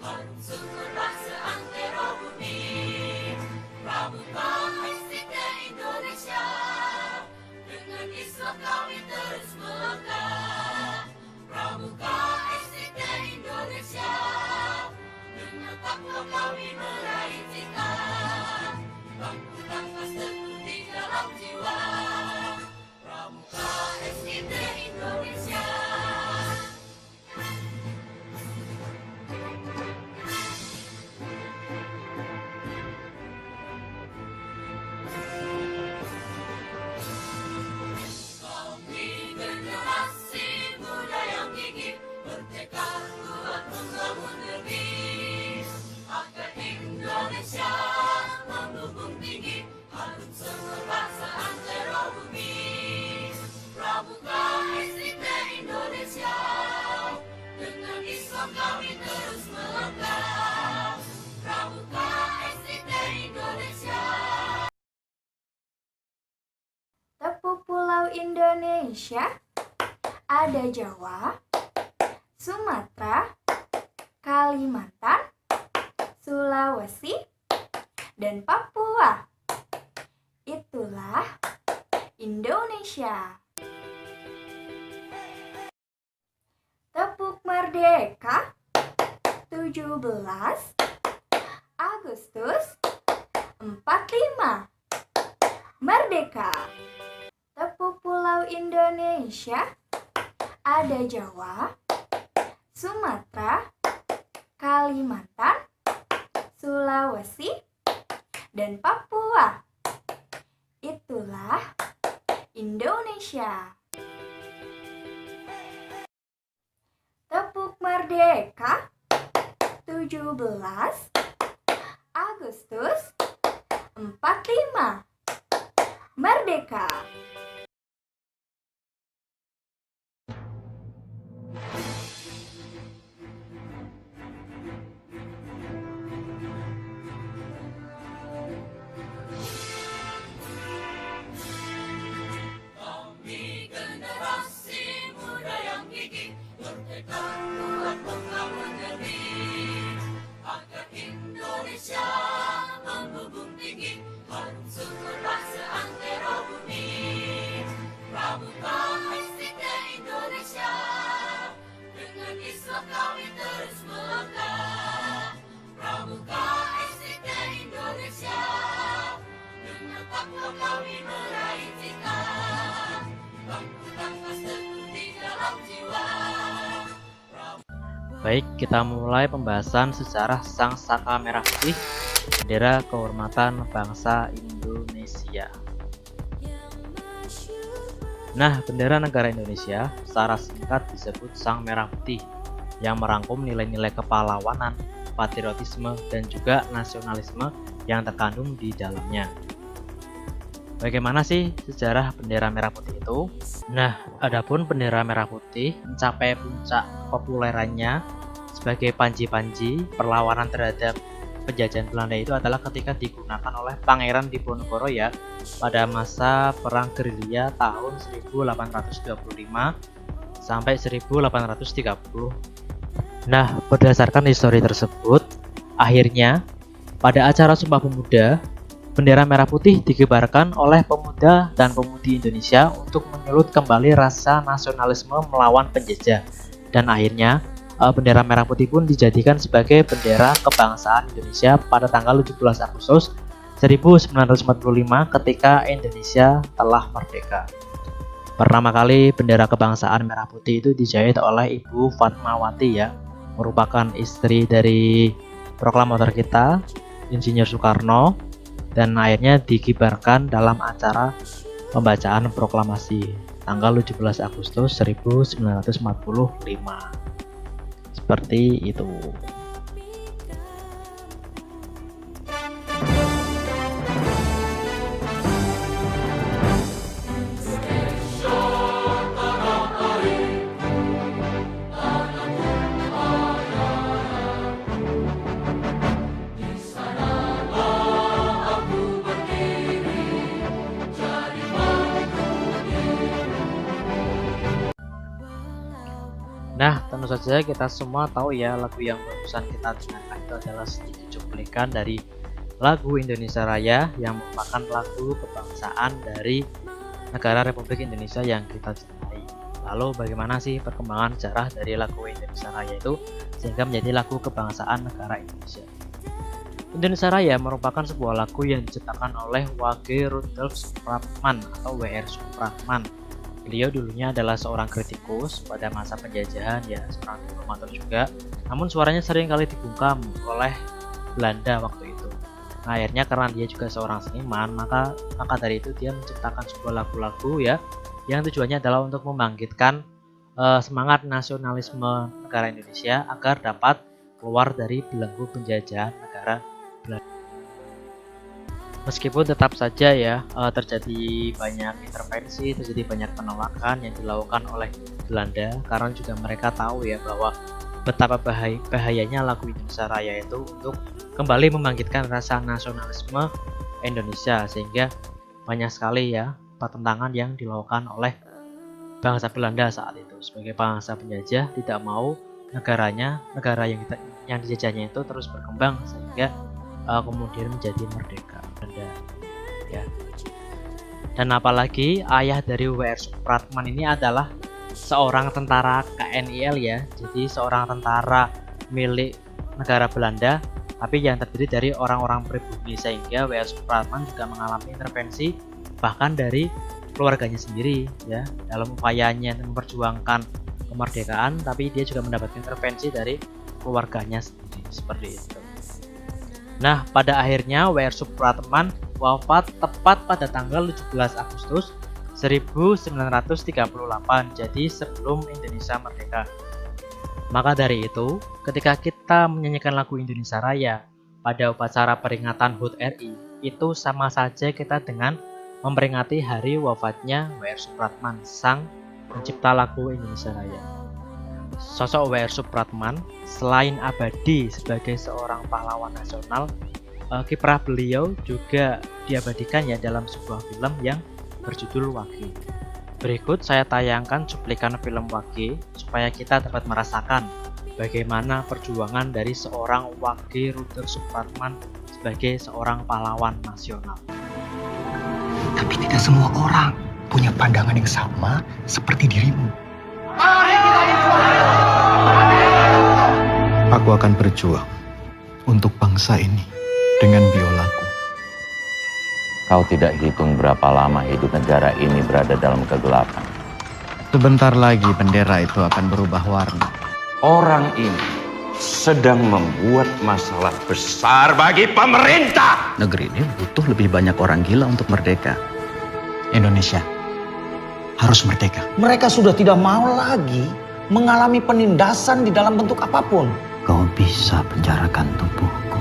harum sumber bahasa antero bumi. Pramuka SDT Indonesia, dengan Islam kami terus melangkah. Pramuka SDT Indonesia, dengan takwa kami meraih cita. Bangku tangkas teguh di dalam jiwa. Pramuka SDT Indonesia. Kami generasi muda yang gigih, bertekad kuat membangun negeri, agar Indonesia membumbung tinggi, harum semua bangsa antero bumi. Pramuka SDT Indonesia, dengan Islam kami terus melangkah. Pramuka SDT Indonesia. Tepuk pulau Indonesia, ada Jawa, Sumatera, Kalimantan, Sulawesi, dan Papua. Itulah Indonesia. Tepuk merdeka 17 Agustus 45. Merdeka. Tepuk pulau Indonesia, ada Jawa, Sumatera, Kalimantan, Sulawesi, dan Papua. Itulah Indonesia. Tepuk merdeka 17 Agustus 45. Merdeka. Kami generasi muda yang gigih, bertekad kuat membangun negeri, agar Indonesia membumbung tinggi, harum sumber bahasa antero bumi. Pramuka SDT Indonesia, dengan Islam kami terus melangkah. Pramuka SDT Indonesia, dengan takwa kami meraih cita. Bangku tangkas teguh di dalam jiwa. Baik, kita mulai pembahasan sejarah Sang Saka Merah Putih, bendera kehormatan bangsa Indonesia. Nah, bendera negara Indonesia secara singkat disebut Sang Merah Putih, yang merangkum nilai-nilai kepahlawanan, patriotisme, dan juga nasionalisme yang terkandung di dalamnya. Bagaimana sih sejarah bendera merah putih itu? Nah, adapun bendera merah putih mencapai puncak populerannya sebagai panji-panji perlawanan terhadap penjajahan Belanda itu adalah ketika digunakan oleh Pangeran Diponegoro ya pada masa perang gerilya tahun 1825 sampai 1830. Nah, berdasarkan histori tersebut, akhirnya pada acara Sumpah Pemuda, bendera merah putih dikibarkan oleh pemuda dan pemudi Indonesia untuk menyulut kembali rasa nasionalisme melawan penjajah. Dan akhirnya bendera merah putih pun dijadikan sebagai bendera kebangsaan Indonesia pada tanggal 17 Agustus 1945 ketika Indonesia telah merdeka. Pertama kali bendera kebangsaan merah putih itu dijahit oleh Ibu Fatmawati ya, merupakan istri dari proklamator kita, Insinyur Soekarno, dan akhirnya dikibarkan dalam acara pembacaan proklamasi tanggal 17 Agustus 1945. Seperti itu. Nah, tentu saja kita semua tahu ya, lagu yang barusan kita dengarkan itu adalah sedikit cuplikan dari lagu Indonesia Raya yang merupakan lagu kebangsaan dari negara Republik Indonesia yang kita cintai. Lalu bagaimana sih perkembangan sejarah dari lagu Indonesia Raya itu sehingga menjadi lagu kebangsaan negara Indonesia? Indonesia Raya merupakan sebuah lagu yang diciptakan oleh Wage Rudolf Supratman atau W.R. Supratman. Beliau dulunya adalah seorang kritikus pada masa penjajahan, ya seorang diplomat juga. Namun suaranya sering kali dibungkam oleh Belanda waktu itu. Nah, akhirnya karena dia juga seorang seniman, maka dari itu dia menciptakan sebuah lagu-lagu ya yang tujuannya adalah untuk membangkitkan semangat nasionalisme negara Indonesia agar dapat keluar dari belenggu penjajahan negara Belanda. Meskipun tetap saja ya terjadi banyak intervensi, terjadi banyak penolakan yang dilakukan oleh Belanda karena juga mereka tahu ya bahwa betapa bahayanya lagu Indonesia Raya itu untuk kembali membangkitkan rasa nasionalisme Indonesia, sehingga banyak sekali ya pertentangan yang dilakukan oleh bangsa Belanda saat itu sebagai bangsa penjajah tidak mau negara yang dijajahnya itu terus berkembang sehingga kemudian menjadi merdeka Belanda ya. Dan apalagi ayah dari W.R. Supratman ini adalah seorang tentara KNIL ya, jadi seorang tentara milik negara Belanda tapi yang terdiri dari orang-orang pribumi, sehingga W.R. Supratman juga mengalami intervensi bahkan dari keluarganya sendiri ya dalam upayanya memperjuangkan kemerdekaan, tapi dia juga mendapatkan intervensi dari keluarganya sendiri seperti itu. Nah, pada akhirnya W.R. Supratman wafat tepat pada tanggal 17 Agustus 1938, jadi sebelum Indonesia merdeka. Maka dari itu, ketika kita menyanyikan lagu Indonesia Raya pada upacara peringatan HUT RI, itu sama saja kita dengan memperingati hari wafatnya W.R. Supratman, sang pencipta lagu Indonesia Raya. Sosok W.R. Supratman selain abadi sebagai seorang pahlawan nasional, kiprah beliau juga diabadikan ya dalam sebuah film yang berjudul Wage. Berikut saya tayangkan cuplikan film Wage supaya kita dapat merasakan bagaimana perjuangan dari seorang Wage Rudolf Supratman sebagai seorang pahlawan nasional. Tapi tidak semua orang punya pandangan yang sama seperti dirimu. Aku akan berjuang untuk bangsa ini dengan biolaku. Kau tidak hitung berapa lama hidup negara ini berada dalam kegelapan. Sebentar lagi bendera itu akan berubah warna. Orang ini sedang membuat masalah besar bagi pemerintah. Negeri ini butuh lebih banyak orang gila untuk merdeka. Indonesia harus merdeka. Mereka sudah tidak mau lagi mengalami penindasan di dalam bentuk apapun. Kau bisa penjarakan tubuhku.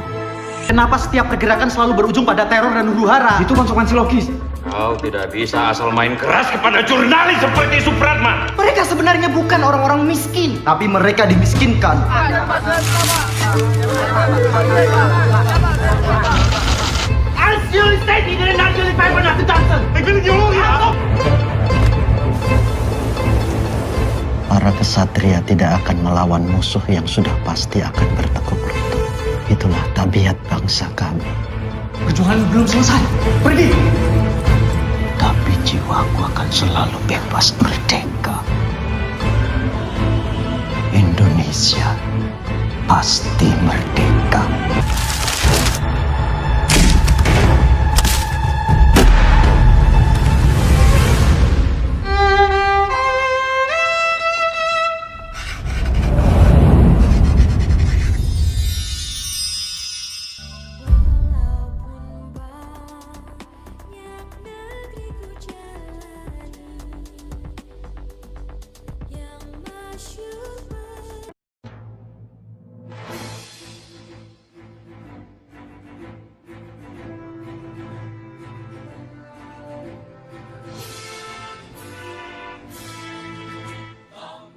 Kenapa setiap pergerakan selalu berujung pada teror dan huru-hara? Itu konsekuensi logis. Kau tidak bisa asal main keras kepada jurnalis seperti Supratman. Mereka sebenarnya bukan orang-orang miskin, tapi mereka dimiskinkan. Para kesatria tidak akan melawan musuh yang sudah pasti akan bertekuk lutut. Itulah tabiat bangsa kami. Perjuangan belum selesai. Pergi! Tapi jiwaku akan selalu bebas merdeka. Indonesia pasti merdeka.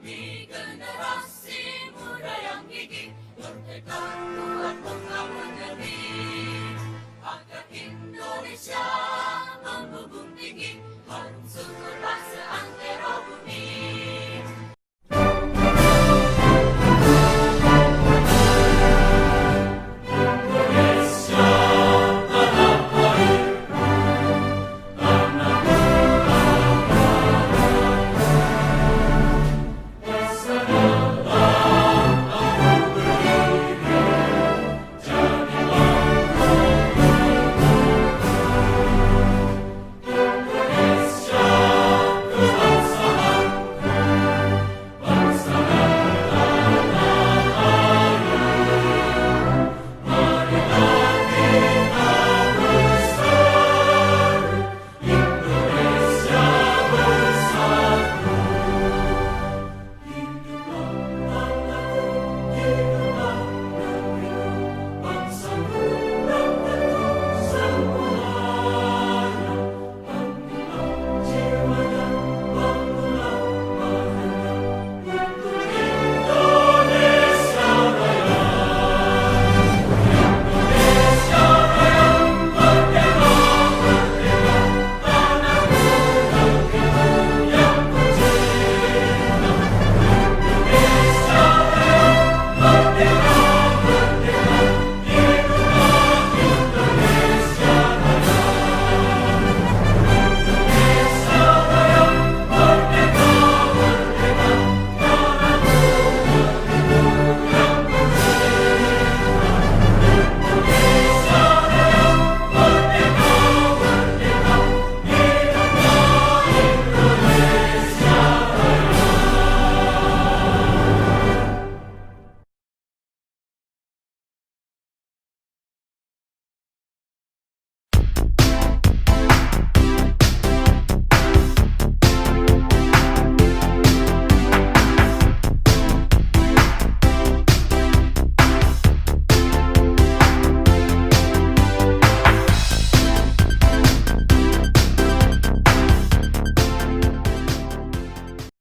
Kami generasi muda yang gigih, merdeka